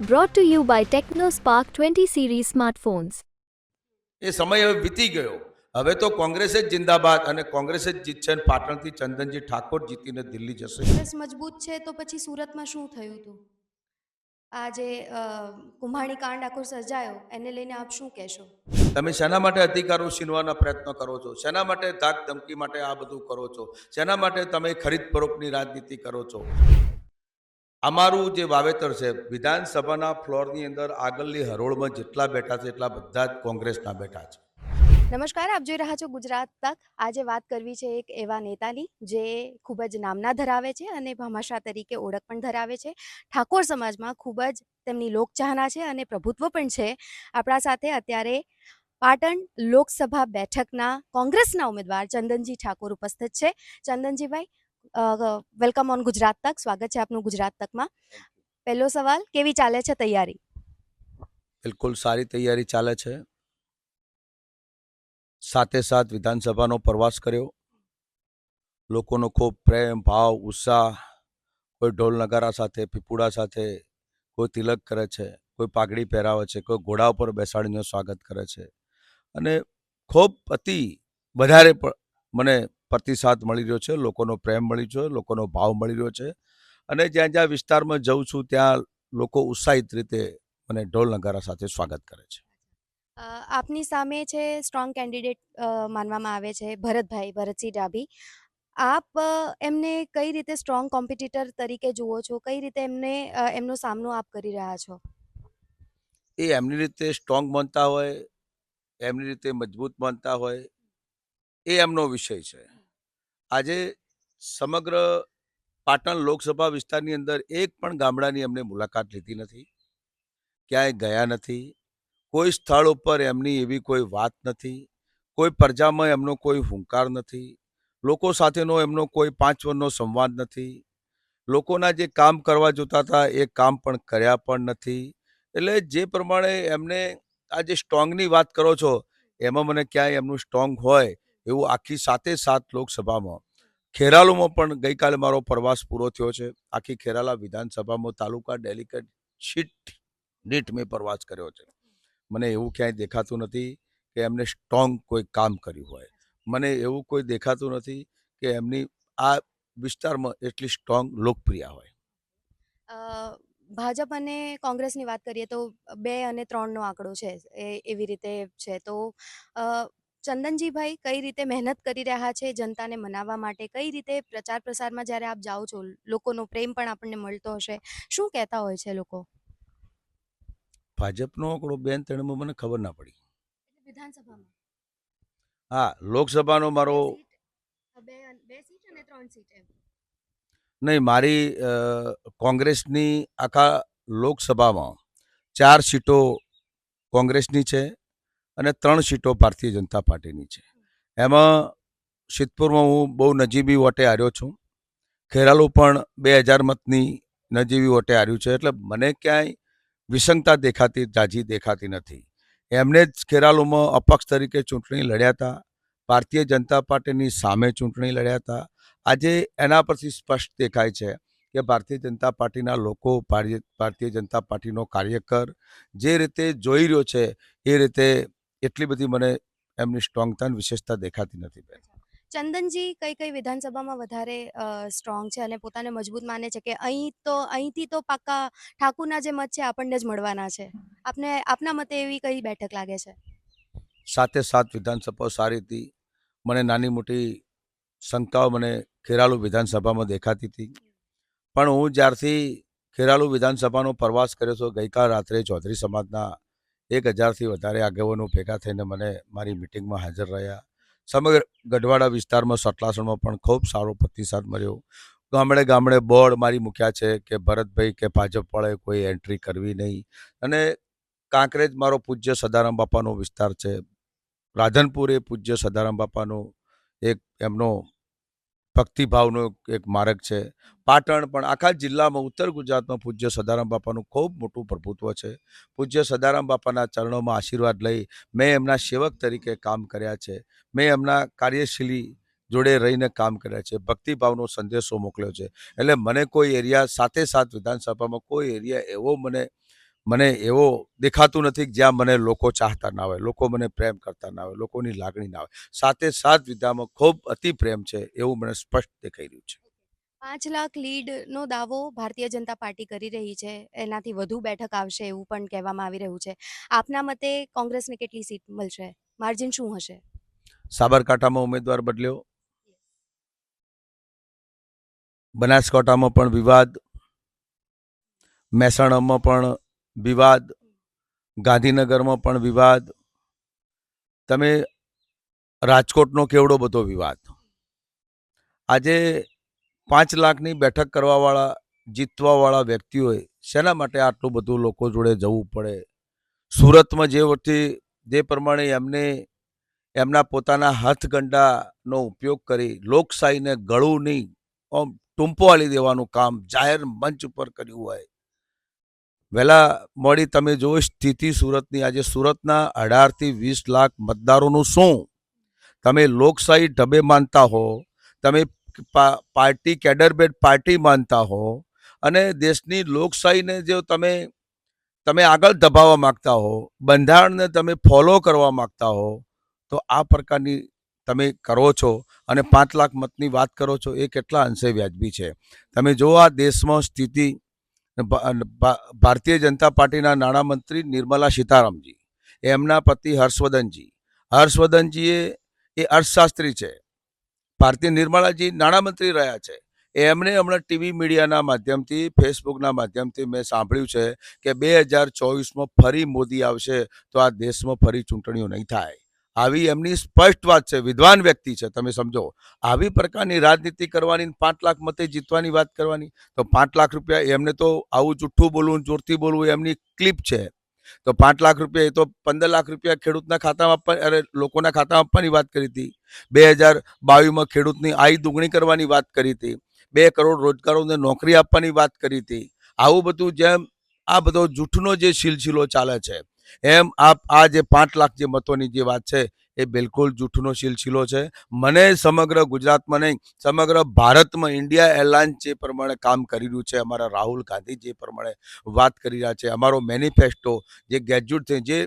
Brought to you by TechnoSpark 20 series smartphones. એ સમય હવે વીતી ગયો. હવે તો કોંગ્રેસ જ જિંદાબાદ અને કોંગ્રેસ જ જીતશે અને પાટણથી ચંદનજી ઠાકોર જીતીને દિલ્હી જશે. કોંગ્રેસ મજબૂત છે તો પછી સુરતમાં શું થયું હતું? આ જે કુંભાણી કાંડ આખો સર્જાયો એને લઈને આપ શું કહેશો? તમે શેના માટે અધિકારો છીનવાના પ્રયત્ન કરો છો? શેના માટે ધાક ધમકી માટે આ બધું કરો છો? શેના માટે તમે ખરીદ ફરોખની રાજનીતિ કરો છો? અમારું જે વાવેતર છે વિધાનસભાના ફ્લોરની અંદર આગળની હરોળમાં જેટલા બેઠા છે એટલા બધા જ કોંગ્રેસના બેઠા છે. નમસ્કાર, આપ જોઈ રહ્યા છો ગુજરાત તક. આજે વાત કરવી છે એક એવા નેતાની જે ખૂબ જ નામના ધરાવે છે અને ભામાશાહ તરીકે ઓળખ પણ ધરાવે છે. ઠાકોર સમાજમાં ખૂબ જ તેમની લોકચાહના છે અને પ્રભુત્વ પણ છે. આપણા સાથે અત્યારે પાટણ લોકસભા બેઠકના કોંગ્રેસના ઉમેદવાર ચંદનજી ઠાકોર ઉપસ્થિત છે. ચંદનજીભાઈ, વેલકમ ઓન ગુજરાત તક. સ્વાગત છે આપનું ગુજરાત તકમાં. પહેલો સવાલ, કેવી ચાલે છે તૈયારી? બિલકુલ સારી તૈયારી ચાલે છે. સાથે સાથ વિધાનસભાનો પ્રવાસ કર્યો. લોકોનો ખૂબ પ્રેમ ભાવ ઉત્સાહ, કોઈ ઢોલ નગારા સાથે પીપુડા સાથે, કોઈ તિલક કરે છે, કોઈ પાઘડી પહેરાવે છે, કોઈ ઘોડા ઉપર બેસાડીને સ્વાગત કરે છે અને ખૂબ અતિ વધારે મને પ્રતિસાદ મળી રહ્યો છે. લોકોનો પ્રેમ મળી રહ્યો છે, લોકોનો ભાવ મળી રહ્યો છે અને જ્યાં જ્યાં વિસ્તારમાં જઉં છું ત્યાં લોકો ઉત્સાહિત રીતે મને ઢોલ નગારા સાથે સ્વાગત કરે છે. આપની સામે છે સ્ટ્રોંગ કેન્ડિડેટ માનવામાં આવે છે ભરતસિંહ ડાભી. આપ એમને કઈ રીતે સ્ટ્રોંગ કોમ્પિટિટર તરીકે જુઓ છો? કઈ રીતે એમનો સામનો આપ કરી રહ્યા છો? એ એમની રીતે સ્ટ્રોંગ બનતા હોય, એમની રીતે મજબૂત બનતા હોય, એ એમનો વિષય છે. આજે સમગ્ર પાટણ લોકસભા વિસ્તારની અંદર એક પણ ગામડાની એમને મુલાકાત લીધી નથી, ક્યાંય ગયા નથી, કોઈ સ્થળ ઉપર એમની એવી કોઈ વાત નથી, કોઈ પ્રજામાં એમનો કોઈ હુંકાર નથી, લોકો સાથેનો એમનો કોઈ 5 વર્ષનો સંવાદ નથી, લોકોના જે કામ કરવા જોતા હતા એ કામ પણ કર્યા પણ નથી. એટલે જે પ્રમાણે એમને આ જે સ્ટ્રોંગની વાત કરો છો એમાં મને ક્યાંય એમનું સ્ટ્રોંગ હોય એવું આખી સાથે સાત લોકસભામાં ખેરાલુમાં પણ ગઈકાલે મારો પ્રવાસ પૂરો થયો છે. આખી ખેરાલા વિધાનસભામાં તાલુકા ડેલિકેટ સીટ નીટ મેં પ્રવાસ કર્યો છે. મને એવું ક્યાંય દેખાતું નથી કે એમને સ્ટ્રોંગ કોઈ કામ કર્યું હોય. મને એવું કોઈ દેખાતું નથી કે એમની આ વિસ્તારમાં એટલી સ્ટ્રોંગ લોકપ્રિય હોય. ભાજપ અને કોંગ્રેસની વાત કરીએ તો 2 અને 3નો આંકડો છે, એવી રીતે છે. તો ચંદનજીભાઈ કઈ રીતે મહેનત કરી રહ્યા છે જનતાને મનાવવા માટે? કઈ રીતે પ્રચાર પ્રસારમાં જ્યારે આપ જાઓ છો લોકોનો પ્રેમ પણ આપણને મળતો હશે, શું કહેતા હોય છે લોકો? ભાજપનો આંકડો 2-3માં મને ખબર ના પડી. વિધાનસભામાં હા, લોકસભાનો મારો 2 સીટ અને 3 સીટ એમ. નહીં, મારી કોંગ્રેસની આખા લોકસભામાં 4 સીટો કોંગ્રેસની છે અને 3 સીટો ભારતીય જનતા પાર્ટીની છે. એમાં સિદ્ધપુરમાં હું બહુ નજીવી વોટે હાર્યો છું. ખેરાલુ પણ 2000 મતની નજીવી વોટે હાર્યું છે. એટલે મને ક્યાંય વિસંગતા જાજી દેખાતી નથી. એમને જ ખેરાલુમાં અપક્ષ તરીકે ચૂંટણી લડ્યા હતા, ભારતીય જનતા પાર્ટીની સામે ચૂંટણી લડ્યા હતા. આજે એના પરથી સ્પષ્ટ દેખાય છે કે ભારતીય જનતા પાર્ટીના લોકો, ભારતીય જનતા પાર્ટીનો કાર્યકર જે રીતે જોઈ રહ્યો છે એ રીતે એટલી બધી મને એમની સ્ટ્રોંગતા વિશેષતા દેખાતી નથી. ચંદનજી કઈ વિધાનસભામાં વધારે સ્ટ્રોંગ છે અને પોતાને મજબૂત માને છે કે અહીંથી તો પાક્કા ઠાકુરના જે મત છે આપણને જ મળવાના છે? આપના મતે એવી કઈ બેઠક લાગે છે? સાથે સાત વિધાનસભાઓ સારી હતી. મને નાની મોટી શંકાઓ મને ખેરાલુ વિધાનસભામાં દેખાતી હતી. પણ હું જ્યારથી ખેરાલુ વિધાનસભાનો પ્રવાસ કર્યો છો, ગઈકાલ રાત્રે ચૌધરી સમાજના 1000થી વધારે આગેવાનો ભેગા થઈને મને મારી મિટિંગમાં હાજર રહ્યા. સમગ્ર ગઢવાડા વિસ્તારમાં સટલાસણમાં પણ ખૂબ સારો પ્રતિસાદ મળ્યો. ગામડે ગામડે બોર્ડ મારી મૂક્યા છે કે ભરતભાઈ કે ભાજપવાળાએ કોઈ એન્ટ્રી કરવી નહીં. અને કાંકરેજ મારો પૂજ્ય સદારામ બાપાનો વિસ્તાર છે. રાધનપુર એ પૂજ્ય સદારામ બાપાનો એક એમનો ભક્તિભાવનો એક માર્ગ છે. પાટણ પણ આખા જિલ્લામાં ઉત્તર ગુજરાતમાં પૂજ્ય સદારામ બાપાનું ખૂબ મોટું પ્રભુત્વ છે. પૂજ્ય સદારામ બાપાના ચરણોમાં આશીર્વાદ લઈ મેં એમના સેવક તરીકે કામ કર્યા છે. મેં એમના કાર્યશીલી જોડે રહીને કામ કર્યા છે. ભક્તિભાવનો સંદેશો મોકલ્યો છે. એટલે મને કોઈ એરિયા સાથે સાત વિધાનસભામાં કોઈ એરિયા એવો મને મને એવો દેખાતું નથી કે જ્યાં મને લોકો ચાહતા ના હોય, લોકો મને પ્રેમ કરતા ના હોય, લોકોની લાગણી ના હોય. સાથે સાત વિદ્યામાં ખૂબ અતિ પ્રેમ છે એવું મને સ્પષ્ટ દેખાઈ રહ્યું છે. 5 લાખ લીડનો દાવો ભારતીય જનતા પાર્ટી કરી રહી છે. એનાથી વધુ બેઠક આવશે એવું પણ કહેવામાં આવી રહ્યું છે. આપના મતે કોંગ્રેસને કેટલી સીટ મળશે? માર્જિન શું હશે? સાબરકાંઠામાં ઉમેદવાર બદલ્યો, બનાસકાંઠામાં પણ વિવાદ, મહેસાણામાં પણ વિવાદ, ગાંધીનગરમાં પણ વિવાદ, તમે રાજકોટનો કેવડો બધો વિવાદ. આજે 5 લાખની બેઠક કરવાવાળા, જીતવાવાળા વ્યક્તિઓએ શેના માટે આટલું બધું લોકો જોડે જવું પડે? સુરતમાં જે પ્રમાણે એમના પોતાના હાથગંડાનો ઉપયોગ કરી લોકશાહીને ગળું નહીં, આમ ટૂંપો આલી દેવાનું કામ જાહેર મંચ ઉપર કર્યું હોય. વહેલા મોડી તમે જો સ્થિતિ સુરતની, આજે સુરતના 18 થી 20 લાખ મતદારોનું શું? તમે લોકશાહી ઢબે માનતા હો, તમે પાર્ટી કેડરબેડ પાર્ટી માનતા હો, અને દેશની લોકશાહીને જો તમે આગળ ધપાવવા માંગતા હો, બંધારણને તમે ફોલો કરવા માંગતા હો, તો આ પ્રકારની તમે કરો છો અને 5 લાખ મતની વાત કરો છો, એ કેટલા અંશે વ્યાજબી છે? તમે જો આ દેશમાં સ્થિતિ, ભારતીય જનતા પાર્ટીના નાણામંત્રી નિર્મલા સીતારામજી, એમના પતિ હર્ષવર્ધનજીએ એ અર્થશાસ્ત્રી છે, ભારતીય નિર્મલાજી નાણામંત્રી રહ્યા છે. એમને હમણાં ટીવી મીડિયાના માધ્યમથી, ફેસબુકના માધ્યમથી મેં સાંભળ્યું છે કે 2024માં ફરી મોદી આવશે તો આ દેશમાં ફરી ચૂંટણીઓ નહીં થાય. આવી એમની સ્પષ્ટ વાત છે. વિદ્વાન વ્યક્તિ છે, તમે સમજો. આવી પ્રકારની રાજનીતિ કરવાની, 5 લાખ મતે જીતવાની વાત કરવાની, તો 5 લાખ રૂપિયા એમને તો આવું જુઠ્ઠું બોલવું, જોરથી બોલવું એમની ક્લિપ છે. તો 5 લાખ રૂપિયા, એ તો 15 લાખ રૂપિયા ખેડૂતના ખાતામાં લોકોના ખાતામાં આપવાની વાત કરી હતી. 2022માં ખેડૂતની આય દુગણી કરવાની વાત કરી હતી. 2 કરોડ રોજગારોને નોકરી આપવાની વાત કરી હતી. આવું બધું, જેમ આ બધો જૂઠનો જે સિલસિલો ચાલે છે, એમ આ જે 5 લાખ જે મતોની જે વાત છે, એ બિલકુલ જૂઠનો સિલસિલો છે. મને સમગ્ર ગુજરાતમાં નહીં, સમગ્ર ભારતમાં ઇન્ડિયા એરલાઇન્સ જે પ્રમાણે કામ કરી રહ્યું છે, અમારા રાહુલ ગાંધી જે પ્રમાણે વાત કરી રહ્યા છે, અમારો મેનિફેસ્ટો જે ગ્રેજ્યુએટ થઈ,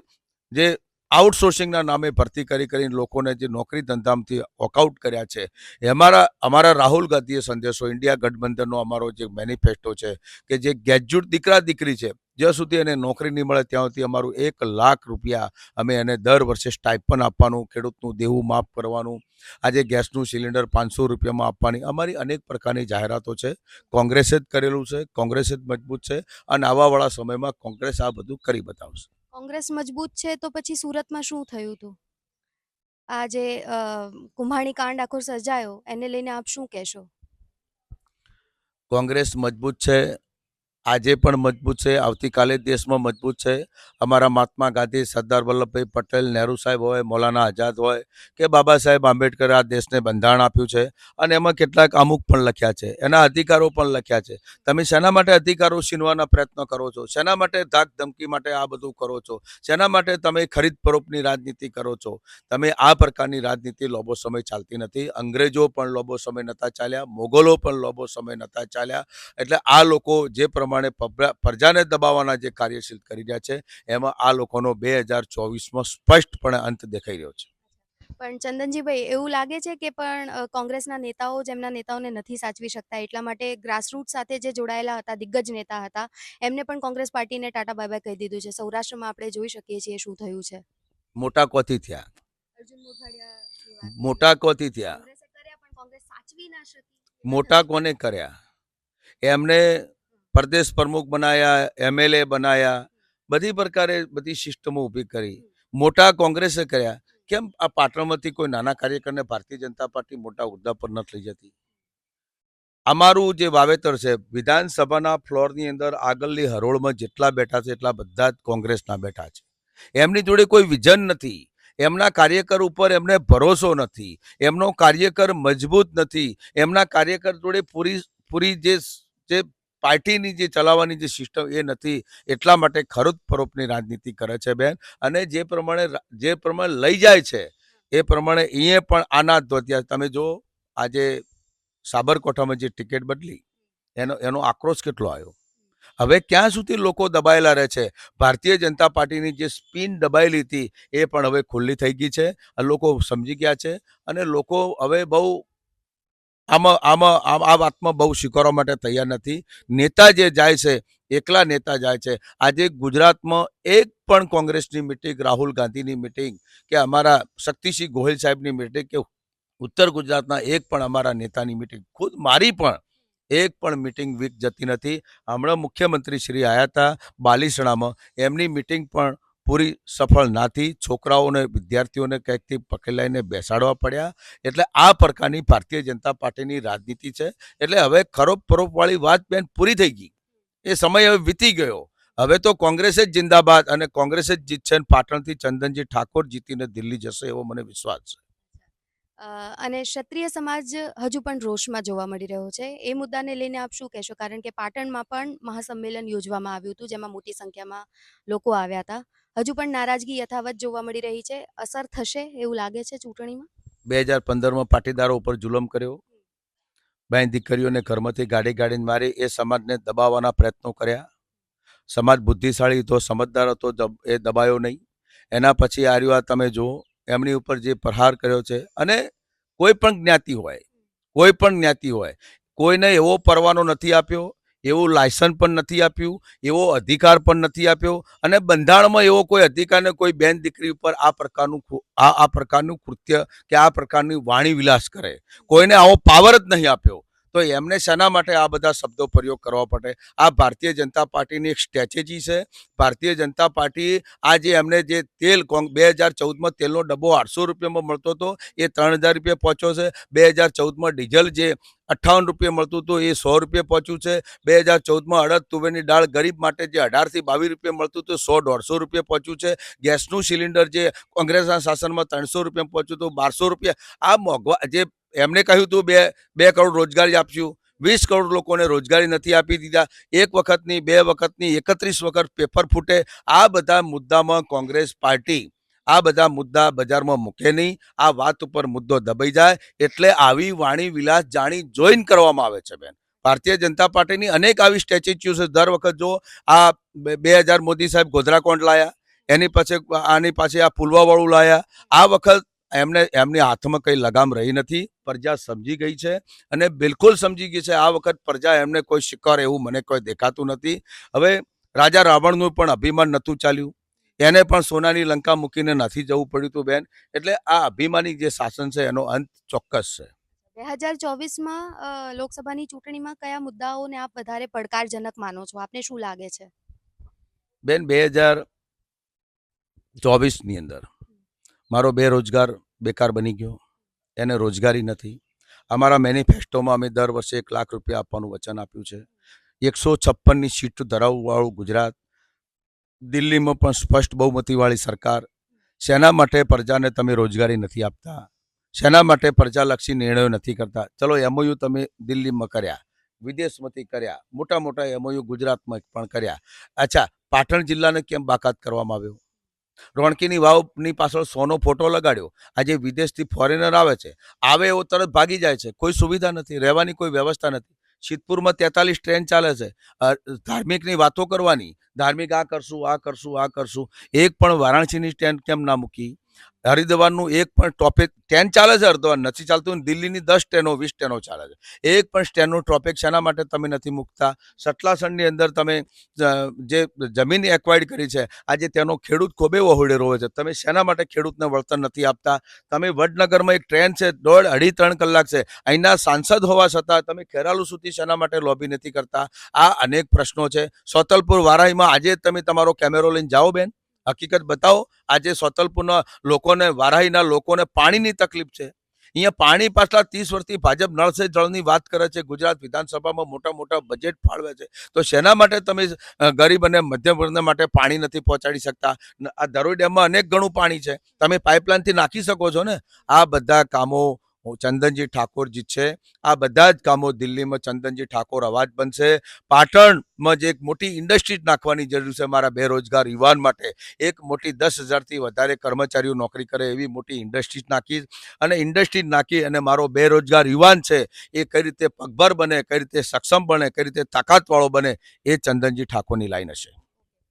જે આઉટસોર્સિંગના નામે ભરતી કરીને લોકોને જે નોકરી ધંધામાંથી વોકઆઉટ કર્યા છે, અમારા રાહુલ ગાંધીએ સંદેશો, ઇન્ડિયા ગઠબંધનનો અમારો જે મેનિફેસ્ટો છે, કે જે ગ્રેજ્યુએટ દીકરા દીકરી છે, જ્યાં સુધી એને નોકરી નહીં મળે ત્યાં સુધી અમારું 1 લાખ રૂપિયા અમે એને દર વર્ષે સ્ટાઇપન્ડ આપવાનું, ખેડૂતનું દેવું માફ કરવાનું, આજે ગેસનું સિલિન્ડર 500 રૂપિયામાં આપવાની, અમારી અનેક પ્રકારની જાહેરાતો છે. કોંગ્રેસે જ કરેલું છે, કોંગ્રેસે જ મજબૂત છે, અને આવવાવાળા સમયમાં કોંગ્રેસ આ બધું કરી બતાવશે. કોંગ્રેસ મજબૂત છે તો પછી સુરતમાં શું થયું હતું? આ જે કુંભાણી કાંડ આખો સર્જાયો, એને લઈને આપ શું કહેશો? કોંગ્રેસ મજબૂત છે, આજે પણ મજબૂત છે, આવતીકાલે દેશમાં મજબૂત છે. અમારા મહાત્મા ગાંધી, સરદાર વલ્લભભાઈ પટેલ, નહેરુ સાહેબ હોય, મૌલાના આઝાદ હોય કે બાબા સાહેબ આંબેડકરે આ દેશને બંધારણ આપ્યું છે, અને એમાં કેટલાક અમુક પણ લખ્યા છે, એના અધિકારો પણ લખ્યા છે. તમે શેના માટે અધિકારો છીનવાના પ્રયત્ન કરો છો? શેના માટે ધાક ધમકી માટે આ બધું કરો છો? શેના માટે તમે ખરીદ ફરોખની રાજનીતિ કરો છો? તમે આ પ્રકારની રાજનીતિ લાંબો સમય ચાલતી નથી. અંગ્રેજો પણ લાંબો સમય નહોતા ચાલ્યા, મોગલો પણ લાંબો સમય નહોતા ચાલ્યા. એટલે આ લોકો જે પ્રમાણે પ્રજાને દબાવવાના જે કાર્યશીલ કરી રહ્યા છે, એમાં આ લોકોનો 2024માં સ્પષ્ટપણે અંત દેખાઈ રહ્યો છે. પણ ચંદનજીભાઈ, એવું લાગે છે કે પણ કોંગ્રેસના નેતાઓ જેમના નેતાઓને નથી સાચવી શકતા, એટલા માટે ગ્રાસરૂટ સાથે જે જોડાયેલા હતા, દિગ્ગજ નેતા હતા, એમને પણ કોંગ્રેસ પાર્ટીને ટાટા બાય બાય કહી દીધું છે. સૌરાષ્ટ્રમાં આપણે જોઈ શકીએ છીએ શું થયું છે. મોટા કોથી થયા, અર્જુન મોઢવાડિયાની વાત કરી. મોટા કોથી થયા, કોંગ્રેસે કર્યા પણ કોંગ્રેસ સાચવી ના શકી. મોટા કોને કર્યા? એમને પ્રદેશ પ્રમુખ બનાયા, MLA બનાયા, બધી પ્રકારે બધી સિસ્ટમો ઊભી કરી. મોટા કોંગ્રેસે કર્યા. કેમ આ પાટણમાંથી કોઈ નાના કાર્યકરને ભારતીય જનતા પાર્ટી મોટા હોદ્દા પર નથી લઈ જતી? અમારું જે વાવેતર છે, વિધાનસભાના ફ્લોરની અંદર આગળની હરોળમાં જેટલા બેઠા છે, એટલા બધા જ કોંગ્રેસના બેઠા છે. એમની જોડે કોઈ વિઝન નથી, એમના કાર્યકર ઉપર એમને ભરોસો નથી, એમનો કાર્યકર મજબૂત નથી, એમના કાર્યકર જોડે પૂરી જે પાર્ટીની જે ચલાવવાની જે સિસ્ટમ એ નથી. એટલા માટે ખરુદ ફરોખની રાજનીતિ કરે છે બેન, અને જે પ્રમાણે લઈ જાય છે એ પ્રમાણે અહીંયા પણ આના ધોતિયા. તમે જો આજે સાબરકાંઠામાં જે ટિકિટ બદલી, એનો આક્રોશ કેટલો આવ્યો. હવે ક્યાં સુધી લોકો દબાયેલા રહે છે? ભારતીય જનતા પાર્ટીની જે સ્પિન દબાયેલી હતી એ પણ હવે ખુલ્લી થઈ ગઈ છે. આ લોકો સમજી ગયા છે અને લોકો હવે બહુ આ વાતમાં બહુ સ્વીકારવા માટે તૈયાર નથી. નેતા જે જાય છે, એકલા નેતા જાય છે. આજે ગુજરાતમાં એક પણ કોંગ્રેસની મિટિંગ, રાહુલ ગાંધીની મિટિંગ કે અમારા શક્તિસિંહ ગોહિલ સાહેબની મિટિંગ કે ઉત્તર ગુજરાતના એક પણ અમારા નેતાની મિટિંગ, ખુદ મારી પણ એક પણ મિટિંગ વીક જતી નથી. હમણાં મુખ્યમંત્રી શ્રી આવ્યા હતા બાલીસણામાં, એમની મિટિંગ પણ પૂરી સફળ ના થઈ. છોકરાઓને, વિદ્યાર્થીઓને કંઈકથી પકડાઈને બેસાડવા પડ્યા. એટલે આ પ્રકારની ભારતીય જનતા પાર્ટીની રાજનીતિ છે. એટલે હવે ખરોપ પરોપવાળી વાત બેન પૂરી થઈ ગઈ, એ સમય હવે વીતી ગયો. હવે તો કોંગ્રેસ જ જિંદાબાદ અને કોંગ્રેસ જ જીતશે. પાટણથી ચંદનજી ઠાકોર જીતીને દિલ્હી જશે એવો મને વિશ્વાસ છે. અને ક્ષત્રિય સમાજ હજુ પણ રોષમાં જોવા મળી રહ્યો છે. એ મુદ્દાને લઈને આપ શું કહેશો? કારણ કે પાટણમાં પણ મહાસંમેલન યોજવામાં આવ્યું હતું, જેમાં મોટી સંખ્યામાં લોકો આવ્યા હતા. હજુ પણ નારાજગી યથાવત જોવા મળી રહી છે. અસર થશે એવું લાગે છે ચૂંટણીમાં? 2015માં પાટીદારો ઉપર જુલમ કર્યો, બેન દીકરીઓને ઘરમાંથી ગાડીને મારી, એ સમાજને દબાવવાના પ્રયત્નો કર્યા. સમાજ બુદ્ધિશાળી હતો, સમજદાર હતો, એ દબાયો નહીં. એના પછી આ તમે જુઓ, એમની ઉપર જે પ્રહાર કર્યો છે. અને કોઈ પણ જ્ઞાતિ હોય, કોઈને એવો પરવાનો નથી આપ્યો, એવું લાયસન્સ પણ નથી આપ્યું, એવો અધિકાર પણ નથી આપ્યો. અને બંધારણમાં એવો કોઈ અધિકાર ને કોઈ બેન દીકરી ઉપર આ પ્રકારનું કૃત્ય કે આ પ્રકારની વાણી વિલાસ કરે, કોઈને આવો પાવર જ નહીં આપ્યો. તો એમને શેના માટે આ બધા શબ્દો પ્રયોગ કરવા પડે? આ ભારતીય જનતા પાર્ટીની એક સ્ટ્રેટેજી છે. ભારતીય જનતા પાર્ટી આજે એમને જે તેલ 2014માં તેલનો ડબ્બો 800 રૂપિયામાં મળતો હતો, એ 3000 રૂપિયા પહોંચ્યો છે. 2014માં ડીઝલ જે 58 રૂપિયા મળતું હતું, એ 100 રૂપિયા પહોંચ્યું છે. 2014માં અડદ તુવેરની દાળ ગરીબ માટે જે 18 થી 22 રૂપિયા મળતું હતું, 100-150 રૂપિયા પહોંચ્યું છે. ગેસનું સિલિન્ડર જે કોંગ્રેસના શાસનમાં 300 રૂપિયા પહોંચ્યું હતું, 1200 રૂપિયા. આ મોંઘવા જે એમને કહ્યું હતું 2 કરોડ રોજગારી આપશું, 20 કરોડ લોકોને રોજગારી નથી આપી દીધા. 1 વખતની, 2 વખતની, 31 વખત પેપર ફૂટે. આ બધા મુદ્દામાં કોંગ્રેસ પાર્ટી આ બધા મુદ્દા બજારમાં મૂકે નહીં. આ વાત ઉપર મુદ્દો દબાઈ જાય એટલે આવી વાણી વિલાસ જાણી જોઈને કરવામાં આવે છે. બેન, ભારતીય જનતા પાર્ટીની અનેક આવી સ્ટેચ્યુ છે. દર વખત જો આ 2000 મોદી સાહેબ ગોધરાકોંડ લાયા, આની પાછળ આ પુલવાવાળું લાયા. આ વખત એમની હાથમાં કઈ લગામ રહી નથી. પ્રજા સમજી ગઈ છે અને બિલકુલ સમજી ગઈ છે. આ વખત પ્રજા એમને કોઈ શિકાર એવું મને કોઈ દેખાતું નથી. હવે રાજા રાવણનું પણ અભિમાન નહોતું ચાલ્યું, એને પણ સોનાની લંકા મૂકીને નથી જવું પડ્યું હતું. બેન, એટલે આ અભિમાની જે શાસન છે એનો અંત ચોક્કસ છે. 2024માં લોકસભાની ચૂંટણીમાં કયા મુદ્દાઓને આપ વધારે પડકારજનક માનો છો? આપને શું લાગે છે? બેન, 2024ની અંદર મારો બેકાર બની ગયો, એને રોજગારી નથી. અમારા મેનિફેસ્ટોમાં અમે દર વર્ષે 1 લાખ રૂપિયા આપવાનું વચન આપ્યું છે. 156ની સીટ ધરાવવાળું ગુજરાત, દિલ્હીમાં પણ સ્પષ્ટ બહુમતીવાળી સરકાર. શેના માટે પ્રજાને તમે રોજગારી નથી આપતા? શેના માટે પ્રજાલક્ષી નિર્ણયો નથી કરતા? ચલો, એમઓયુ તમે દિલ્હીમાં કર્યા, વિદેશમાંથી કર્યા, મોટા એમઓયુ ગુજરાતમાં પણ કર્યા. અચ્છા, પાટણ જિલ્લાને કેમ બાકાત કરવામાં આવ્યો? રોણકીની વાવની પાછળ 100નો ફોટો લગાડ્યો. આજે વિદેશથી ફોરેનર આવે છે, આવે એવો તરત ભાગી જાય છે. કોઈ સુવિધા નથી, રહેવાની કોઈ વ્યવસ્થા નથી. સિદ્ધપુરમાં 43 ટ્રેન ચાલે છે. ધાર્મિકની વાતો કરવાની, ધાર્મિક આ કરશું. એક પણ વારાણસીની ટ્રેન કેમ ના મૂકી? હરિદ્વારનું એક પણ ટોપિક ટ્રેન ચાલે છે, હરિદ્વાર નથી ચાલતું. દિલ્હીની 10 ટ્રેનો 20 ટ્રેનો ચાલે છે. એક પણ ટ્રેનનું ટોપિક શેના માટે તમે નથી મૂકતા? સટલાસણની અંદર તમે જે જમીન એક્વાયર્ડ કરી છે, આજે તેનો ખેડૂત ખોબે વહોડે રોવે છે. તમે શેના માટે ખેડૂતને વળતર નથી આપતા? તમે વડનગરમાં એક ટ્રેન છે, 2.5-3 કલાક છે. અહીંના સાંસદ હોવા છતાં તમે ખેરાલુ સુધી શેના માટે લોબી નથી કરતા? આ અનેક પ્રશ્નો છે. સોતલપુર વારાહીમાં આજે તમે તમારો કેમેરો લઈને જાઓ બેન, હકીકત બતાવો. આજે સોતલપુરના લોકોને, વારાહીના લોકોને પાણીની તકલીફ છે. અહીંયા પાણી પાછલા 30 વર્ષથી ભાજપ નળ સે જળની વાત કરે છે. ગુજરાત વિધાનસભામાં મોટા બજેટ ફાળવે છે. તો શેના માટે તમે ગરીબ અને મધ્યમ વર્ગના માટે પાણી નથી પહોંચાડી શકતા? આ ધરોઈ ડેમમાં અનેક ગણું પાણી છે, તમે પાઇપલાઇનથી નાખી શકો છો ને. આ બધા કામો હું ચંદનજી ઠાકોર જીતશે. આ બધા જ કામો દિલ્હીમાં ચંદનજી ઠાકોર અવાજ બનશે. પાટણમાં જે એક મોટી ઇન્ડસ્ટ્રી નાખવાની જરૂર છે મારા બેરોજગાર યુવાન માટે, એક મોટી 10,000થી વધારે કર્મચારીઓ નોકરી કરે એવી મોટી ઇન્ડસ્ટ્રીઝ નાખી, અને ઇન્ડસ્ટ્રીઝ નાખી અને મારો બેરોજગાર યુવાન છે એ કઈ રીતે પગભર બને, કઈ રીતે સક્ષમ બને, કઈ રીતે તાકાતવાળો બને, એ ચંદનજી ઠાકોરની લાઈન હશે.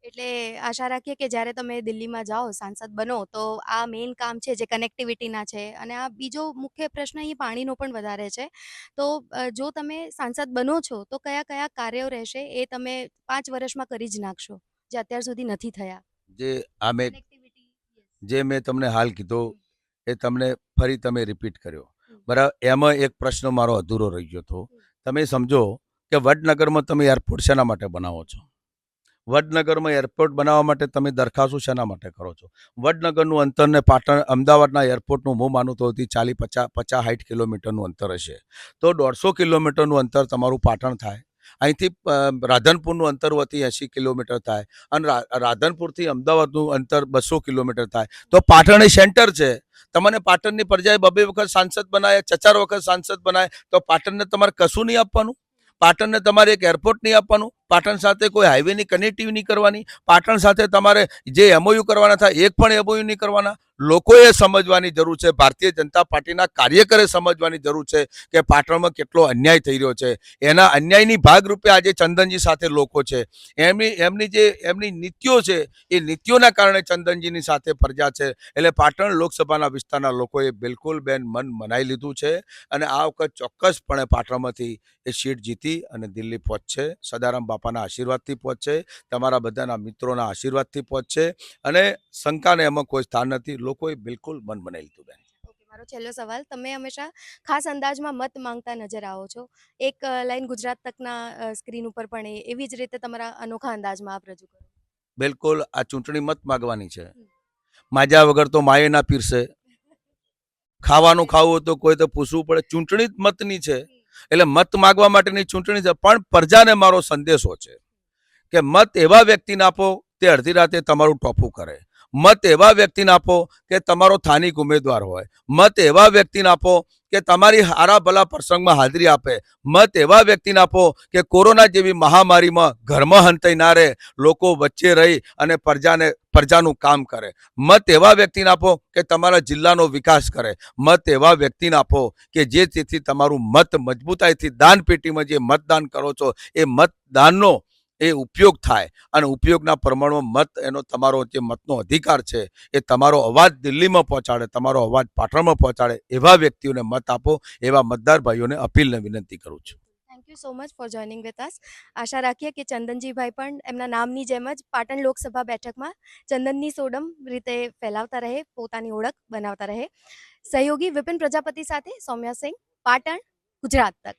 એટલે આશા રાખીએ કે જ્યારે તમે દિલ્હીમાં જાઓ, સાંસદ બનો, તો આ મેઇન કામ છે જે કનેક્ટિવિટીના છે, અને આ બીજો મુખ્ય પ્રશ્ન અહીં પાણીનો પણ વધારે છે. તો જો તમે સાંસદ બનો છો તો કયા કયા કાર્યો રહેશે એ તમે 5 વર્ષમાં કરી જ નાખશો જે અત્યાર સુધી નથી થયા? જે આ મેં કનેક્ટિવિટી. જે મેં તમને હાલ કીધો એ તમને ફરી તમે રિપીટ કર્યો, બરાબર. એમાં એક પ્રશ્ન મારો અધૂરો રહી ગયો હતો. તમે સમજો કે વડનગરમાં તમે એરપોર્ટ શેના માટે બનાવો છો? વડનગરમાં એરપોર્ટ બનાવવા માટે તમે દરખાસ્તો શેના માટે કરો છો? વડનગરનું અંતર ને પાટણ અમદાવાદના એરપોર્ટનું હું માનું તો 40-50-60 કિલોમીટરનું અંતર હશે. તો 150 કિલોમીટરનું અંતર તમારું પાટણ થાય. અહીંથી રાધનપુરનું અંતર હોતી 80 કિલોમીટર થાય, અને રાધનપુરથી અમદાવાદનું અંતર 200 કિલોમીટર થાય. તો પાટણ એ સેન્ટર છે. તમને પાટણની પ્રજાએ 2 વખત સાંસદ બનાવ્યા, 4 વખત સાંસદ બનાવ્યા, તો પાટણને તમારે કશું નહીં આપવાનું? પાટણને તમારે એક એરપોર્ટ નહીં આપવાનું? પાટણ સાથે કોઈ હાઈવેની કનેક્ટિવિટી નહીં કરવાની? પાટણ સાથે તમારે જે એમઓયુ કરવાના થાય એક પણ એમઓયુ નહીં કરવાના? લોકોએ સમજવાની જરૂર છે, ભારતીય જનતા પાર્ટીના કાર્યકરે સમજવાની જરૂર છે કે પાટણમાં કેટલો અન્યાય થઈ રહ્યો છે. એના અન્યાયની ભાગરૂપે આજે ચંદનજી સાથે લોકો છે. એમની નીતિઓ છે, એ નીતિઓના કારણે ચંદનજીની સાથે પ્રજા છે. એટલે પાટણ લોકસભાના વિસ્તારના લોકોએ બિલકુલ મન મનાઈ લીધું છે, અને આ વખત ચોક્કસપણે પાટણમાંથી એ સીટ જીતી અને દિલ્હી પહોંચશે. સદારામ બાપાના આશીર્વાદથી પહોંચશે, તમારા બધાના મિત્રોના આશીર્વાદથી પહોંચશે, અને શંકાને એમાં કોઈ સ્થાન નથી. લોકોએ બિલકુલ મન બનાવી લીધું બેન. ઓકે, મારો છેલ્લો સવાલ. તમે હંમેશા ખાસ અંદાજમાં મત માંગતા નજર આવો છો. એક લાઈન ગુજરાત તકના સ્ક્રીન ઉપર પણ એવી જ રીતે તમારા અનોખા અંદાજમાં આપ રજૂ કરો. બિલકુલ આ ચૂંટણી મત માગવાની છે. માજા વગર તો માએ ના પીરસે. ખાવાનું ખાવું તો કોઈ તો પૂછવું પડે. ચૂંટણી જ મતની છે, એટલે મત માગવા માટેની ચૂંટણી છે. પણ પ્રજાને મારો સંદેશો છે કે મત એવા વ્યક્તિને આપો તે અડધી રાતે તમારું ટોપું કરે. મત એવા વ્યક્તિને આપો કે તમારો સ્થાનિક ઉમેદવાર હોય. મત એવા વ્યક્તિને આપો કે તમારી હારા ભલા પ્રસંગમાં હાજરી આપે. મત એવા વ્યક્તિને આપો કે કોરોના જેવી મહામારીમાં ઘરમાં હંતાઈ ના રહે, લોકો વચ્ચે રહી અને પ્રજાનું કામ કરે. મત એવા વ્યક્તિને આપો કે તમારા જિલ્લાનો વિકાસ કરે. મત એવા વ્યક્તિને આપો કે જેથી તમારું મત મજબૂતાઈથી દાન પેટીમાં જે મતદાન કરો છો એ મતદાનનો એ ઉપયોગ થાય, અને ઉપયોગના પ્રમાણમાં મત એનો તમારો જે મતનો અધિકાર છે એ તમારો અવાજ દિલ્હીમાં પહોંચાડે, તમારો અવાજ પાટણમાં પહોંચાડે એવા વ્યક્તિઓને મત આપો. એવા મતદાર ભાઈઓને અપીલને વિનંતી કરું છું. Thank you so much for joining with us. આશા રાખીએ કે ચંદનજીભાઈ પણ એમના નામની જેમ જ પાટણ લોકસભા બેઠકમાં ચંદનની સોડમ રીતે ફેલાવતા રહે, પોતાની ઓળખ બનાવતા રહે. સહયોગી વિપિન પ્રજાપતિ સાથે સૌમ્યા સિંહ, પાટણ, ગુજરાત તક.